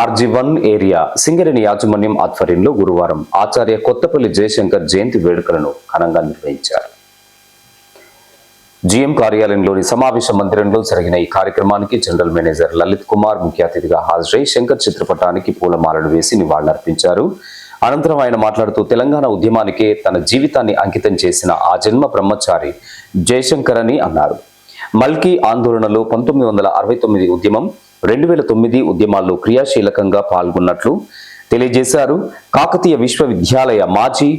RG1 area Singareni యాజమాన్యం ఆధ్వర్యంలో గురువారం ఆచార్య కొత్తపల్లి జయశంకర్ జయంతి వేడుకలను ఘనంగా నిర్వహించారు. జీఎం కార్యాలయంలోని సమావేశ మందిరంలో జరిగిన ఈ కార్యక్రమానికి జనరల్ మేనేజర్ లలిత్ కుమార్ ముఖ్య అతిథిగా హాజరై శంకర్ చిత్రపటానికి పూలమాలలు వేసి నివాళులర్పించారు. అనంతరం ఆయన మాట్లాడుతూ తెలంగాణ ఉద్యమానికే తన జీవితాన్ని అంకితం చేసిన ఆ జన్మ బ్రహ్మచారి జయశంకర్ అని అన్నారు. మల్కీ ఆందోళనలో 1969 ఉద్యమం 2009 ఉద్యమాల్లో క్రియాశీలకంగా పాల్గొన్నట్లు తెలియజేశారు. కాకతీయ విశ్వవిద్యాలయ మాజీ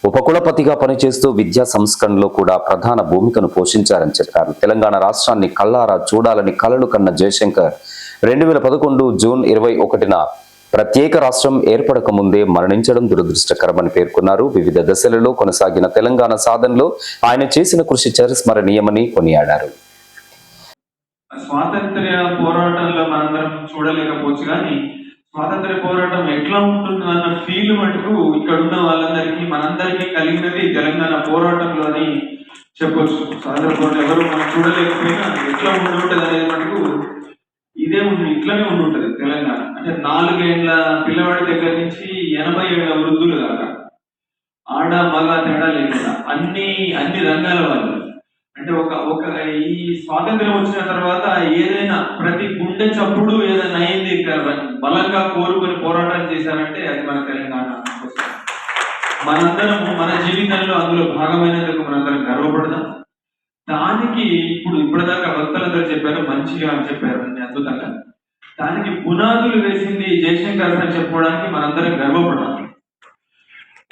ఉపకులపతిగా పనిచేస్తూ విద్యా సంస్కరణలో కూడా ప్రధాన భూమికను పోషించారని చెప్పారు. తెలంగాణ రాష్ట్రాన్ని కళ్ళారా చూడాలని కలలు కన్న జయశంకర్ 2011 జూన్ 21న ప్రత్యేక రాష్ట్రం ఏర్పడక ముందే మరణించడం దురదృష్టకరమని పేర్కొన్నారు. వివిధ దశలలో కొనసాగిన తెలంగాణ సాధనలో ఆయన చేసిన కృషి చిరస్మరణీయమని కొనియాడారు. స్వాతంత్ర్య పోరాటంలో మనందరం చూడలేకపోవచ్చు, కానీ స్వాతంత్ర్య పోరాటం ఎట్లా ఉంటుంది అన్న ఫీల్ మటుకు ఇక్కడ ఉన్న వాళ్ళందరికీ మనందరికీ కలిగినది తెలంగాణ పోరాటంలో అని చెప్పొచ్చు. స్వాతంత్ర పోరాటం ఎవరు మనం చూడలేకపోయినా ఎట్లా ఉండుంటది అనేది మటుకు ఇదే ఇట్లనే ఉండుంటది తెలంగాణ. అంటే 4 ఏళ్ల పిల్లవాడి దగ్గర నుంచి 80 ఏళ్ల వృద్ధులు దాకా ఆడ మగ తేడా లేకుండా అన్ని రంగాల వాళ్ళు, అంటే ఒక ఈ స్వాతంత్ర్యం వచ్చిన తర్వాత ఏదైనా ప్రతి గుండె చప్పుడు ఏదైనా అయింది బలంగా కోరుకొని పోరాటం చేశారంటే అది మన తెలంగాణ. మనందరం మన జీవితంలో అందులో భాగమైనందుకు మనందరం గర్వపడదాం. దానికి ఇప్పటిదాకా భక్తులందరూ చెప్పారు, మంచిగా చెప్పారు, అద్భుతంగా. దానికి పునాదులు వేసింది జయశంకర్ అని చెప్పుకోవడానికి మనందరం గర్వపడాలి.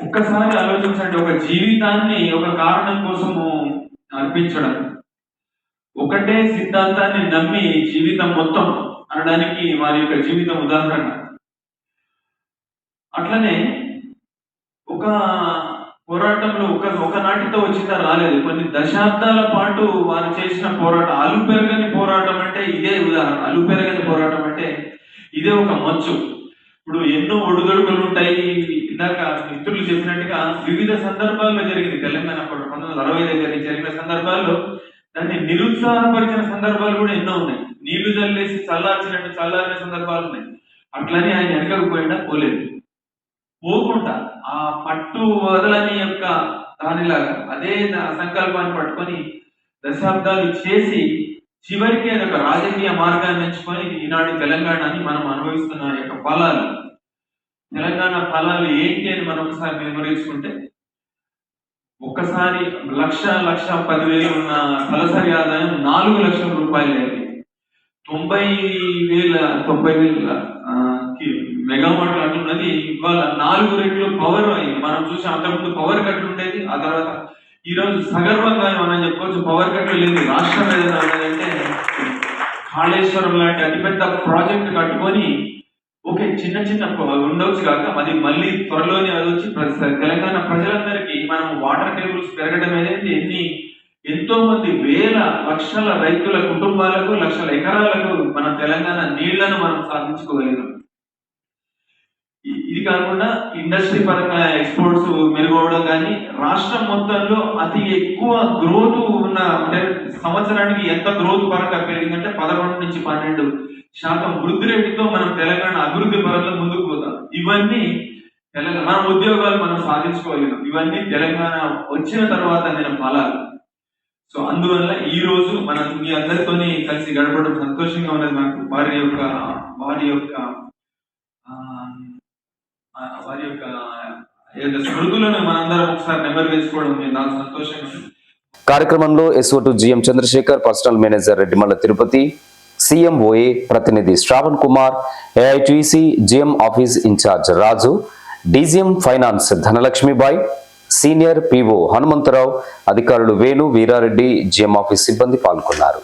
ఒక్కసారి ఆలోచించండి, ఒక జీవితాన్ని ఒక కారణం కోసము అర్పించడం, ఒకటే సిద్ధాంతాన్ని నమ్మి జీవితం మొత్తం అనడానికి వారి యొక్క జీవితం ఉదాహరణ. అట్లనే ఒక పోరాటంలో ఒకనాటితో వచ్చిన రాలేదు, కొన్ని దశాబ్దాల పాటు వారు చేసిన పోరాటం, అలుపెరగని పోరాటం అంటే ఇదే ఉదాహరణ. అలుపెరగని పోరాటం అంటే ఇదే ఒక మంచు. ఇప్పుడు ఎన్నో ఒడుదొడుకులు ఉంటాయి. ఇందాక మిత్రులు చెప్పినట్టుగా వివిధ సందర్భాల్లో జరిగింది తెలంగాణ 1960 దగ్గర జరిగిన సందర్భాల్లో దాన్ని నిరుత్సాహపరిచిన సందర్భాలు కూడా ఎన్నో ఉన్నాయి. నీళ్లు జల్లేసి చల్లారిన సందర్భాలు ఉన్నాయి. అట్లని ఆయన వెనకపోయినా పోలేదు. పోకుండా ఆ పట్టు వదలని యొక్క దానిలాగా అదే సంకల్పాన్ని పట్టుకొని దశాబ్దాలు చేసి చివరికి అది ఒక రాజకీయ మార్గాన్ని ఎంచుకొని ఈనాడు తెలంగాణని మనం అనుభవిస్తున్న యొక్క ఫలాలు, తెలంగాణ ఫలాలు ఏంటి అని మనం ఒకసారి నిర్వహించుకుంటే, ఒక్కసారి 1,10,000 ఉన్న తలసరి ఆదాయం 4 లక్షల రూపాయలు అయింది. 90,000 మెగావాట్లు అట్లున్నది. ఇవాళ 4 రెట్లు పవర్ అయింది. మనం చూసాం, అంతకుముందు పవర్ కట్లు ఉండేది. ఆ తర్వాత ఈ రోజు సగర్వంగా మనం చెప్పుకోవచ్చు పవర్ కట్లు లేదు. రాష్ట్రం ఏదైనా ఉన్నదంటే కాళేశ్వరం లాంటి అతిపెద్ద ప్రాజెక్టు కట్టుకొని ఓకే చిన్న ఉండవచ్చు కాక అది మళ్ళీ త్వరలోనే అది వచ్చి తెలంగాణ ప్రజలందరికీ మనం వాటర్ టేబుల్స్ పెరగడం అనేది ఎంతో మంది వేల లక్షల రైతుల కుటుంబాలకు, లక్షల ఎకరాలకు మన తెలంగాణ నీళ్లను మనం సాధించుకోగలిగాం. ఇది కాకుండా ఇండస్ట్రీ పరంగా ఎక్స్పోర్ట్స్ మెరుగవడం, కానీ రాష్ట్రం మొత్తంలో అతి ఎక్కువ గ్రోత్ ఉన్న, అంటే సంవత్సరానికి ఎంత గ్రోత్ పరంగా పెరిగిందంటే 11 నుంచి 12% వృద్ధి రేటుతో మనం తెలంగాణ అభివృద్ధి పరంగా ముందుకు పోతాం. ఇవన్నీ తెలంగాణ మన ఉద్యోగాలు మనం సాధించుకోగలిగాం. ఇవన్నీ తెలంగాణ వచ్చిన తర్వాత నేను ఫలాలు. సో అందువల్ల ఈ రోజు మనం మీ అందరితోని కలిసి గడపడం సంతోషంగా ఉన్నది. నాకు వారి యొక్క స్మృతులను మనందరం ఒకసారి నెంబర్ వేసుకోవడం నాకు సంతోషంగా ఉంది. కార్యక్రమంలో SO2 GM Chandrasekhar, personal manager Reddimalla Tirupati, CMOA ప్రతినిధి Sravan Kumar, AITC GM office incharge Raju, DGM finance Dhanalakshmibai, senior PO Hanumantharao, అధికారులు వేణు, వీరారెడ్డి, GM ఆఫీస్ సిబ్బంది పాల్గొన్నారు.